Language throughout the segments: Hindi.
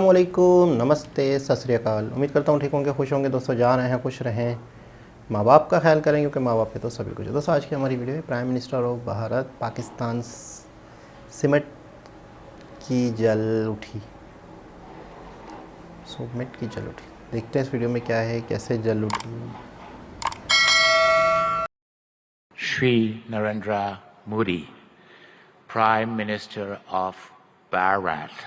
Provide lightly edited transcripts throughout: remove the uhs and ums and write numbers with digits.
अस्सलामुअलैकुम, नमस्ते, सत श्री अकाल। उम्मीद करता हूँ ठीक होंगे, खुश होंगे दोस्तों, जा रहे हैं, खुश रहें, माँ बाप का ख्याल करें क्योंकि माँ बाप पे तो सभी कुछ है। दोस्तों आज की हमारी वीडियो है prime minister of Bharat Pakistan सिमट की जल उठी, सुमिट की जल उठी। देखते हैं इस वीडियो में क्या है, कैसे जल उठी। Shri Narendra Modi, Prime Minister of Bharat.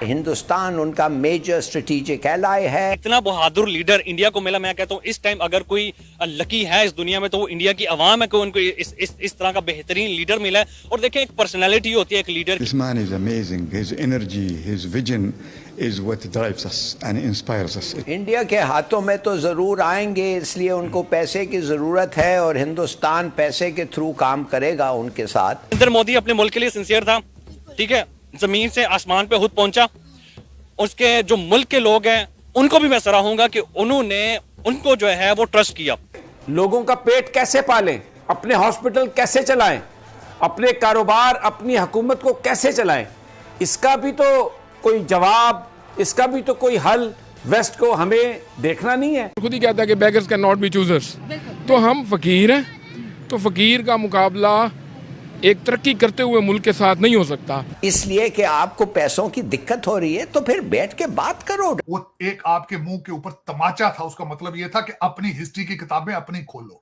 Hindustan उनका मेजर स्ट्रेटेजिक एलाय है। इतना बहादुर लीडर इंडिया को मिला। मैं कहता हूँ इस टाइम अगर कोई लकी है इस दुनिया में तो वो इंडिया की आवाम है कि उनको इस तरह का बेहतरीन लीडर मिला है। और देखें, एक पर्सनालिटी होती है एक leader. This man is amazing. His energy, his vision is what drives us and inspires us. India के हाथों में तो जरूर आएंगे, इसलिए उनको पैसे की जरूरत है और हिंदुस्तान पैसे के थ्रू काम करेगा उनके साथ। नरेंद्र मोदी अपने मुल्क के लिए सिंसियर था, ठीक है, जमीन से आसमान पे खुद पहुंचा। उसके जो मुल्क के लोग हैं उनको भी मैं सराहूंगा कि उन्होंने उनको जो है वो ट्रस्ट किया। लोगों का पेट कैसे पालें, अपने हॉस्पिटल कैसे चलाएं, अपने कारोबार, अपनी हुकूमत को कैसे चलाएं, इसका भी तो कोई जवाब, इसका भी तो कोई हल वेस्ट को हमें देखना नहीं है। खुद ही कहता है कि beggars can not be choosers. तो हम फकीर हैं, तो फकीर का मुकाबला एक तरक्की करते हुए मुल्क के साथ नहीं हो सकता। इसलिए कि आपको पैसों की दिक्कत हो रही है तो फिर बैठ के बात करो। वो एक आपके मुंह के ऊपर तमाचा था, उसका मतलब ये था कि अपनी हिस्ट्री की किताबें अपनी खोलो,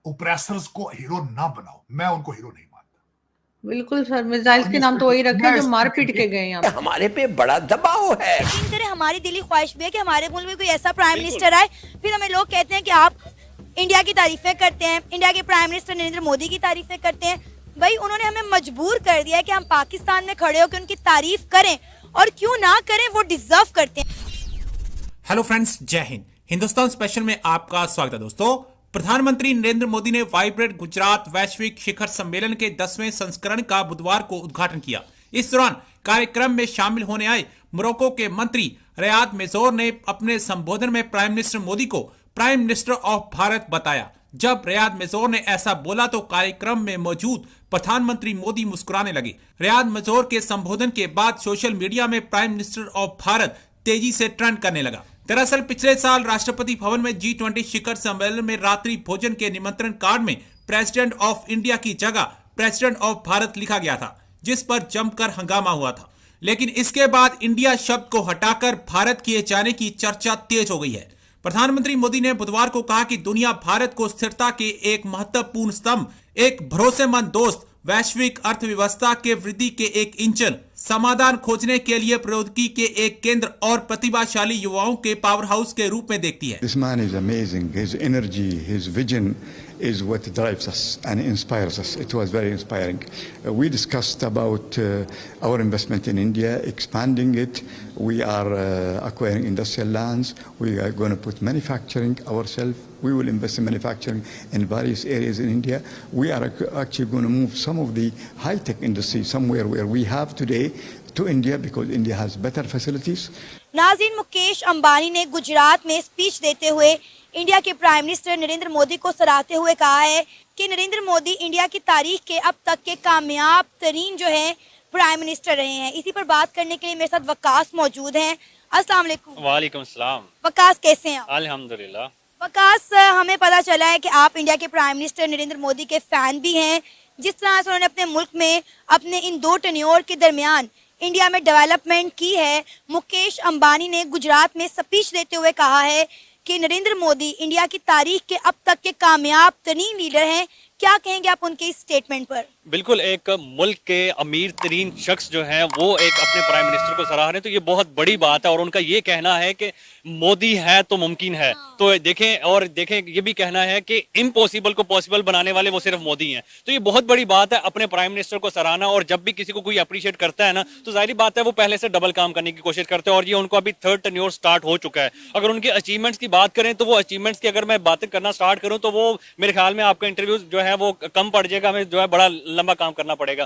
ओप्रेसर्स को हीरो ना बनाओ। मैं उनको हीरो नहीं मानता। बिल्कुल सर, मिसाइल्स के नाम तो वही रखे जो मार पीट के गए यहाँ। हमारे पे बड़ा दबाव है। हमारी दिली ख्वाहिश भी है कि हमारे मुल्क में कोई ऐसा प्राइम मिनिस्टर आए। फिर हमें लोग कहते हैं कि आप इंडिया की तारीफें करते हैं, इंडिया के प्राइम मिनिस्टर नरेंद्र मोदी की तारीफें करते हैं। भाई उन्होंने हमें मजबूर कर दिया है कि हम पाकिस्तान में खड़े होकर उनकी तारीफ करें, और क्यों ना करें, वो डिजर्व करते हैं। हेलो फ्रेंड्स, जय हिंद। हिंदुस्तान स्पेशल में आपका स्वागत है। दोस्तों, प्रधानमंत्री नरेंद्र मोदी ने वाइब्रेंट गुजरात वैश्विक शिखर सम्मेलन के 10वें संस्करण का बुधवार को उद्घाटन किया। इस दौरान कार्यक्रम में शामिल होने आए मोरक्को के मंत्री रियाद मेजोर ने अपने संबोधन में प्राइम मिनिस्टर मोदी को प्राइम मिनिस्टर ऑफ भारत बताया। जब रियाद मेजोर ने ऐसा बोला तो कार्यक्रम में मौजूद प्रधानमंत्री मोदी मुस्कुराने लगे। रियाद मेजोर के संबोधन के बाद सोशल मीडिया में प्राइम मिनिस्टर ऑफ भारत तेजी से ट्रेंड करने लगा। दरअसल पिछले साल राष्ट्रपति भवन में G20 शिखर सम्मेलन में रात्रि भोजन के निमंत्रण कार्ड में प्रेसिडेंट ऑफ इंडिया की जगह प्रेसिडेंट ऑफ भारत लिखा गया था, जिस पर जमकर हंगामा हुआ था। लेकिन इसके बाद इंडिया शब्द को हटाकर भारत किए जाने की चर्चा तेज हो गई है। प्रधानमंत्री मोदी ने बुधवार को कहा कि दुनिया भारत को स्थिरता के एक महत्वपूर्ण स्तंभ, एक भरोसेमंद दोस्त, वैश्विक अर्थव्यवस्था के वृद्धि के एक इंजन, समाधान खोजने के लिए प्रौद्योगिकी के एक केंद्र और प्रतिभाशाली युवाओं के पावर हाउस के रूप में देखती है। This man is amazing. His energy, his vision is what drives us and inspires us. It was very inspiring. We discussed about our investment in India, expanding it. We are acquiring industrial lands. We are going to put manufacturing ourselves. We will invest in manufacturing in various areas in India. We are actually going to move some of the high-tech industry somewhere where we have today to India because India has better facilities. नाज़रीन, मुकेश अंबानी ने गुजरात में स्पीच देते हुए इंडिया के प्राइम मिनिस्टर नरेंद्र मोदी को सराहते हुए कहा है कि नरेंद्र मोदी इंडिया की तारीख के अब तक के कामयाब तरीन जो है प्राइम मिनिस्टर रहे हैं। इसी पर बात करने के लिए मेरे साथ वकास मौजूद हैं। अस्सलाम वालेकुम। वालेकुम सलाम। वकास, कैसे हैं आप? अल्हम्दुलिल्लाह। वकास, हमें पता चला है कि आप इंडिया के प्राइम मिनिस्टर नरेंद्र मोदी के फैन भी हैं। जिस तरह से उन्होंने अपने मुल्क में अपने इन दो टेन्योर के दरमियान इंडिया में डेवलपमेंट की है, मुकेश अंबानी ने गुजरात में स्पीच देते हुए कहा है कि नरेंद्र मोदी इंडिया की तारीख के अब तक के कामयाब तरीन लीडर हैं। क्या कहेंगे आप उनके इस स्टेटमेंट पर? बिल्कुल, एक मुल्क के अमीर तरीन शख्स जो है वो एक अपने प्राइम मिनिस्टर को सराह रहे हैं, तो ये बहुत बड़ी बात है। और उनका ये कहना है कि मोदी है तो मुमकिन है। तो देखें ये भी कहना है कि इम्पॉसिबल को पॉसिबल बनाने वाले वो सिर्फ मोदी हैं। तो ये बहुत बड़ी बात है अपने प्राइम मिनिस्टर को सराहना। और जब भी किसी को कोई अप्रिशिएट करता है ना, तो जाहिर बात है वो पहले से डबल काम करने की कोशिश करते हैं। और ये उनको अभी थर्ड टेन्योर स्टार्ट हो चुका है। अगर उनके अचीवमेंट्स की बात करें तो वो अचीवमेंट्स की अगर मैं बातें करना स्टार्ट करूँ तो वो मेरे ख्याल में आपका इंटरव्यू जो है वो कम पड़ जाएगा, हमें जो है बड़ा लंबा काम करना पड़ेगा।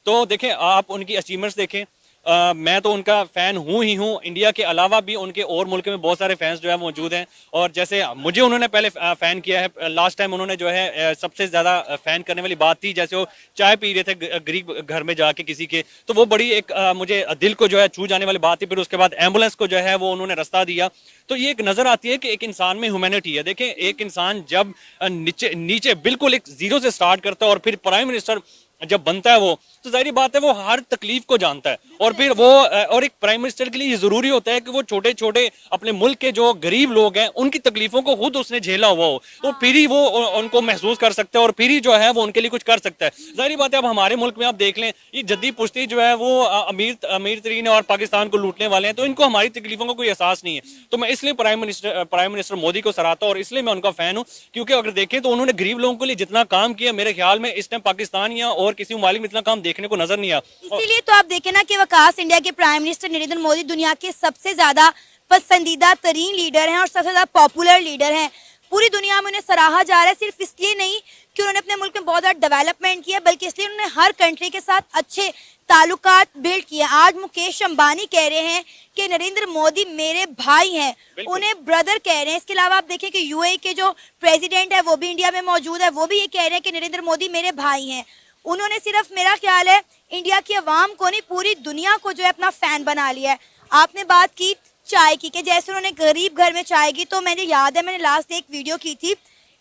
तो देखें, आप उनकी अचीवमेंट्स देखें, मैं तो उनका फैन हूं ही हूं। इंडिया के अलावा भी उनके और मुल्क में बहुत सारे फैंस जो है मौजूद हैं, और जैसे मुझे उन्होंने पहले फैन किया है, लास्ट टाइम उन्होंने जो है सबसे ज्यादा फैन करने वाली बात थी, जैसे वो चाय पी रहे थे गरीब घर में जाके किसी के, तो वो बड़ी एक मुझे दिल को जो है छू जाने वाली बात थी। फिर उसके बाद एम्बुलेंस को जो है वो उन्होंने रास्ता दिया, तो ये एक नजर आती है कि एक इंसान में ह्यूमैनिटी है। देखें, एक इंसान जब नीचे नीचे बिल्कुल एक जीरो से स्टार्ट करता है और फिर प्राइम मिनिस्टर जब बनता है वो, तो जाहिर बात है वो हर तकलीफ को जानता है, और फिर वो और एक प्राइम मिनिस्टर के लिए ये जरूरी होता है कि वो छोटे छोटे अपने मुल्क के जो गरीब लोग हैं उनकी तकलीफों को खुद उसने झेला हुआ हो, तो फिर ही वो उनको महसूस कर सकता है और फिर ही जो है वो उनके लिए कुछ कर सकता है। जाहिर बात है अब हमारे मुल्क में आप देख लें, ये जद्दी पुश्ती जो है वो अमीर तरीन और पाकिस्तान को लूटने वाले हैं, तो इनको हमारी तकलीफों का कोई एहसास नहीं है। तो मैं इसलिए प्राइम मिनिस्टर मोदी को सराहता हूं और इसलिए मैं उनका फैन हूं, क्योंकि अगर देखें तो उन्होंने गरीब लोगों के लिए जितना काम किया, मेरे ख्याल में इस टाइम पाकिस्तान या और किसी ममालिक में इतना काम देखने को नजर नहीं आया। इसीलिए तो आप देखें ना कि वकास इंडिया के प्राइम मिनिस्टर नरेंद्र मोदी दुनिया के सबसे ज्यादा पसंदीदा तरीन लीडर हैं और सबसे ज्यादा पॉपुलर लीडर हैं। पूरी दुनिया में उन्हें सराहा जा रहा है, सिर्फ इसलिए नहीं कि उन्होंने अपने मुल्क में बहुत ज्यादा डेवलपमेंट किया, बल्कि इसलिए उन्होंने हर कंट्री के साथ अच्छे ताल्लुकात बिल्ड किए। आज मुकेश अंबानी कह रहे हैं कि नरेंद्र मोदी मेरे भाई हैं, उन्हें ब्रदर कह रहे हैं। इसके अलावा आप देखें कि यूएई के जो प्रेसिडेंट है वो भी इंडिया में मौजूद है, वो भी ये कह रहे हैं कि नरेंद्र मोदी मेरे भाई हैं। उन्होंने सिर्फ, मेरा ख्याल है, इंडिया की आवाम को नहीं, पूरी दुनिया को जो है अपना फैन बना लिया है। आपने बात की चाय की, कि जैसे उन्होंने गरीब घर में चाय की, तो मुझे याद है मैंने लास्ट एक वीडियो की थी,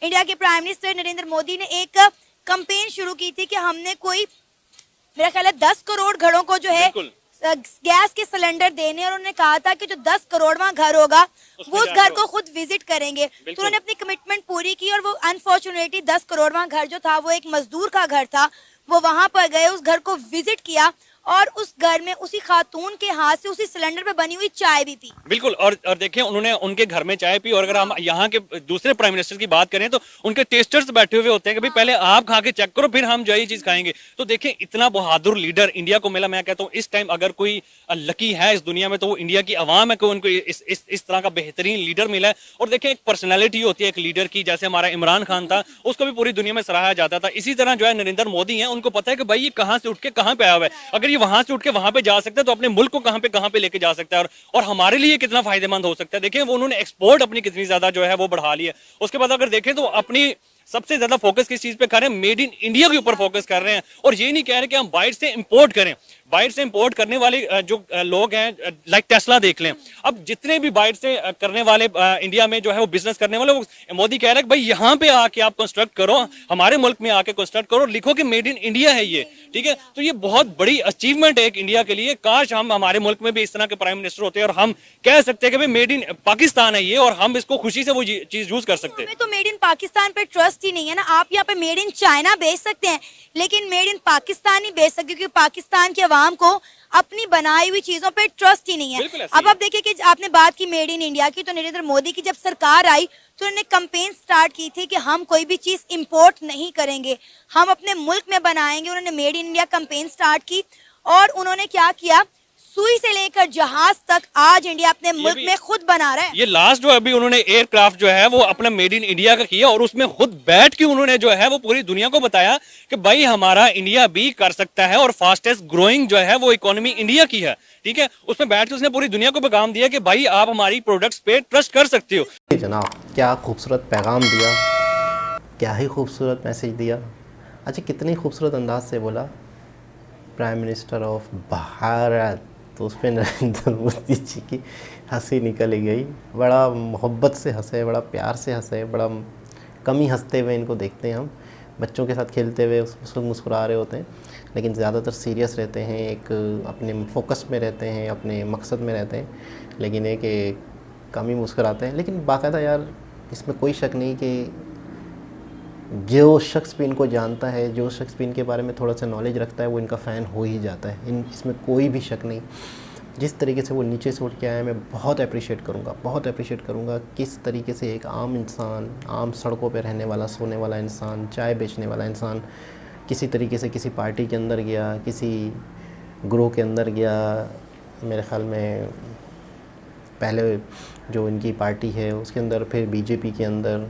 इंडिया के प्राइम मिनिस्टर नरेंद्र मोदी ने एक कैंपेन शुरू की थी कि हमने कोई, मेरा ख्याल है 10 करोड़ घरों को जो है गैस के सिलेंडर देने, और उन्होंने कहा था कि जो 10 करोड़वां घर होगा वो उस घर को खुद विजिट करेंगे। तो उन्होंने अपनी कमिटमेंट पूरी की, और वो अनफॉर्चुनेटली 10 करोड़वां घर जो था वो एक मजदूर का घर था। वो वहां पर गए, उस घर को विजिट किया, और उस घर में उसी खातून के हाथ से उसी सिलेंडर पे बनी हुई चाय भी पी। बिल्कुल, और देखें उन्होंने उनके घर में चाय पी, और अगर हम यहाँ के दूसरे प्राइम मिनिस्टर की बात करें तो उनके टेस्टर्स बैठे हुए होते हैं कि भाई पहले आप खा के चेक करो फिर हम जो ये चीज खाएंगे। तो देखें इतना बहादुर लीडर इंडिया को मिला। मैं कहता हूँ इस टाइम अगर कोई लकी है इस दुनिया में तो वो इंडिया की आवाम है कि उनको इस तरह का बेहतरीन लीडर मिला है। और देखें एक पर्सनैलिटी होती है एक लीडर की, जैसे हमारा इमरान खान था, उसको भी पूरी दुनिया में सराहा जाता था। इसी तरह जो है नरेंद्र मोदी है, उनको पता है कि भाई ये कहाँ से उठ के कहाँ पे आया हुआ है, अगर ये वहां से उठ के वहां पे जा सकता है तो अपने मुल्क को कहां पे लेके जा सकता है, और हमारे लिए कितना फायदेमंद हो सकता है। देखिए वो उन्होंने एक्सपोर्ट अपनी कितनी ज्यादा जो है वो बढ़ा ली है। उसके बाद अगर देखें तो अपनी सबसे ज्यादा फोकस किस चीज पे कर रहे हैं, मेड इन इंडिया के ऊपर फोकस कर रहे हैं, और ये नहीं कह रहे कि हम बाहर से इंपोर्ट करें। बाहर से इंपोर्ट करने वाले जो लोग हैं, लाइक टेस्ला देख लें, अब जितने भी बाहर से करने वाले इंडिया में जो है वो बिजनेस करने वाले, वो मोदी कह रहे हैं कि भाई यहाँ पे आके आप कंस्ट्रक्ट करो, हमारे मुल्क में आके कंस्ट्रक्ट करो, लिखो कि मेड इन इंडिया है ये, ठीक है। तो ये बहुत बड़ी अचीवमेंट है एक इंडिया के लिए। काश हम हमारे मुल्क में भी इस तरह के प्राइम मिनिस्टर होते हैं और हम कह सकते हैं कि भाई मेड इन पाकिस्तान है ये, और हम इसको खुशी से वो चीज यूज कर सकते हैं। तो मेड इन पाकिस्तान पे ट्रस्ट ही नहीं है ना। आप यहाँ पे मेड इन चाइना बेच सकते हैं, लेकिन मेड इन पाकिस्तान नहीं बेच सकते, क्योंकि पाकिस्तान की आवाम को अपनी बनाई हुई चीजों पे ट्रस्ट ही नहीं है। अब आप देखिए कि आपने बात की मेड इन इंडिया की, तो नरेंद्र मोदी की जब सरकार आई तो उन्होंने कैंपेन स्टार्ट की थी कि हम कोई भी चीज इंपोर्ट नहीं करेंगे, हम अपने मुल्क में बनाएंगे। उन्होंने made in India campaign start की, और उन्होंने क्या किया, सुई से लेकर जहाज तक आज इंडिया अपने मुल्क में खुद बना रहा है। ये लास्ट जो अभी उन्होंने एयरक्राफ्ट जो है वो अपना मेड इन इंडिया का किया, और उसमें खुद बैठ के उन्होंने जो है वो पूरी दुनिया को बताया कि भाई हमारा इंडिया भी कर सकता है, और फास्टेस्ट ग्रोइंग जो है वो इकोनॉमी इंडिया की है, ठीक है। उसमें बैठ के उसने पूरी दुनिया को पैगाम दिया कि भाई आप हमारी प्रोडक्ट्स पे ट्रस्ट कर सकते हो। जनाब क्या खूबसूरत पैगाम दिया, क्या ही खूबसूरत मैसेज दिया। अच्छा कितनी खूबसूरत अंदाज से बोला प्राइम मिनिस्टर ऑफ भारत, तो उस पर नरेंद्र मोदी जी की हंसी निकल गई। बड़ा मोहब्बत से हंसे, बड़ा प्यार से हंसे, बड़ा कम ही हंसते हुए इनको देखते हैं हम। बच्चों के साथ खेलते हुए उसको मुस्कुरा रहे होते हैं, लेकिन ज़्यादातर सीरियस रहते हैं, एक अपने फोकस में रहते हैं, अपने मकसद में रहते हैं, लेकिन एक कम ही मुस्कुराते हैं। लेकिन बाकायदा यार इसमें कोई शक नहीं कि जो शख्स भी इनको जानता है, जो शख्स भी इनके बारे में थोड़ा सा नॉलेज रखता है, वो इनका फ़ैन हो ही जाता है। इसमें कोई भी शक नहीं। जिस तरीके से वो नीचे से उठ के आया, मैं बहुत अप्रिशिएट करूँगा किस तरीके से एक आम इंसान, आम सड़कों पे रहने वाला, सोने वाला इंसान, चाय बेचने वाला इंसान किसी तरीके से किसी पार्टी के अंदर गया, किसी ग्रोह के अंदर गया। मेरे ख़्याल में पहले जो इनकी पार्टी है उसके अंदर, फिर बीजेपी के अंदर,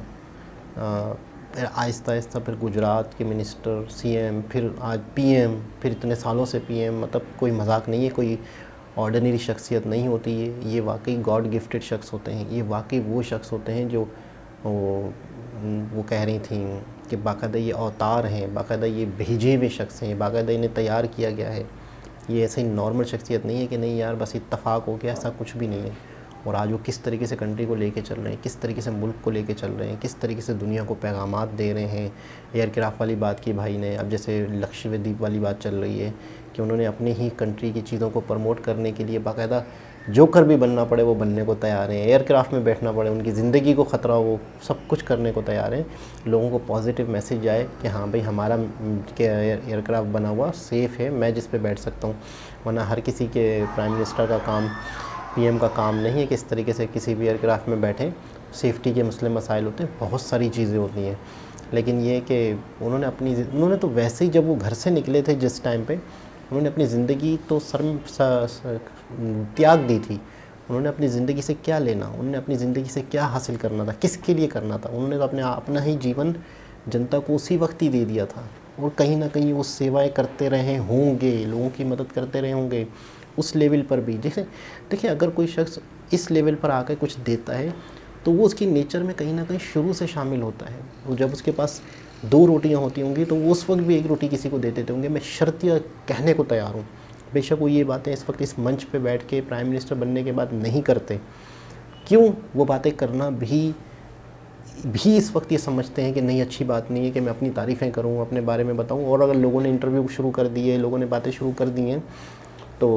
आहिस्ता आहिस्ता फिर गुजरात के मिनिस्टर, सीएम, फिर आज पीएम, फिर इतने सालों से पीएम। मतलब कोई मजाक नहीं है, कोई ऑर्डिनरी शख्सियत नहीं होती है, ये वाकई गॉड गिफ्टेड शख्स होते हैं। ये वाकई वो शख्स होते हैं जो वो कह रही थी कि बाकायदा ये अवतार हैं, बाकायदा ये भेजे हुए शख्स हैं, बाकायदा इन्हें तैयार किया गया है। ये ऐसे ही नॉर्मल शख्सियत नहीं है कि नहीं यार बस इत्तफाक हो गया, ऐसा कुछ भी नहीं है। और आज वो किस तरीके से कंट्री को लेके चल रहे हैं, किस तरीके से मुल्क को लेके चल रहे हैं, किस तरीके से दुनिया को पैगामात दे रहे हैं। एयरक्राफ्ट वाली बात की भाई ने, अब जैसे लक्षद्वीप वाली बात चल रही है कि उन्होंने अपने ही कंट्री की चीज़ों को प्रमोट करने के लिए बाकायदा जोकर भी बनना पड़े वो बनने को तैयार हैं, एयरक्राफ्ट में बैठना पड़े, उनकी ज़िंदगी को ख़तरा हो, वो सब कुछ करने को तैयार हैं। लोगों को पॉजिटिव मैसेज जाए कि हाँ भाई हमारा एयरक्राफ्ट बना हुआ सेफ़ है, मैं जिस पे बैठ सकता हूँ। वरना हर किसी के प्राइम मिनिस्टर का काम, पीएम का काम नहीं है कि इस तरीके से किसी भी एयरक्राफ्ट में बैठें। सेफ्टी के मसले मसाइल होते हैं, बहुत सारी चीज़ें होती हैं। लेकिन ये कि उन्होंने तो वैसे ही जब वो घर से निकले थे जिस टाइम पे, उन्होंने अपनी ज़िंदगी तो त्याग दी थी। उन्होंने अपनी ज़िंदगी से क्या लेना, उन्होंने अपनी ज़िंदगी से क्या हासिल करना था, किसके लिए करना था। उन्होंने तो अपना ही जीवन जनता को उसी वक्त ही दे दिया था। और कहीं ना कहीं वो सेवाएं करते रहे होंगे, लोगों की मदद करते रहे होंगे उस लेवल पर भी। जैसे देखिए अगर कोई शख्स इस लेवल पर आकर कुछ देता है तो वो उसकी नेचर में कहीं ना कहीं शुरू से शामिल होता है। वो जब उसके पास 2 रोटियां होती होंगी तो वो उस वक्त भी 1 रोटी किसी को दे देते होंगे। मैं शर्तिया कहने को तैयार हूँ, बेशक वो ये बातें इस वक्त इस मंच पे बैठ के प्राइम मिनिस्टर बनने के बाद नहीं करते। क्यों? वो बातें करना भी इस वक्त ये समझते हैं कि नहीं अच्छी बात नहीं है कि मैं अपनी तारीफ़ें करूं, अपने बारे में बताऊं। और अगर लोगों ने इंटरव्यू शुरू कर दिए, लोगों ने बातें शुरू कर दी हैं तो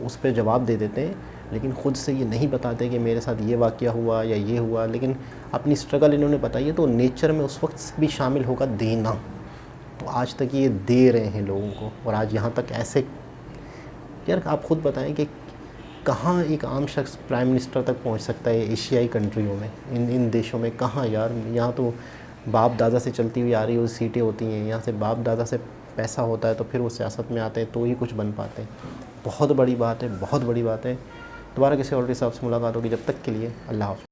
उस पर जवाब दे देते हैं, लेकिन ख़ुद से ये नहीं बताते कि मेरे साथ ये वाक़या हुआ या ये हुआ। लेकिन अपनी स्ट्रगल इन्होंने बताई है तो नेचर में उस वक्त भी शामिल होगा देना। तो आज तक ये दे रहे हैं लोगों को। और आज यहाँ तक ऐसे, यार आप ख़ुद बताएं कि कहाँ एक आम शख्स प्राइम मिनिस्टर तक पहुँच सकता है एशियाई कंट्रियों में, इन देशों में कहाँ यार। यहाँ तो बाप दादा से चलती हुई आ रही हुई सीटें होती हैं, यहाँ से बाप दादा से पैसा होता है तो फिर वो सियासत में आते हैं तो ही कुछ बन पाते हैं। बहुत बड़ी बात है, बहुत बड़ी बात है। दोबारा किसी और के हिसाब से मुलाकात होगी, जब तक के लिए अल्लाह हाफ़िज़।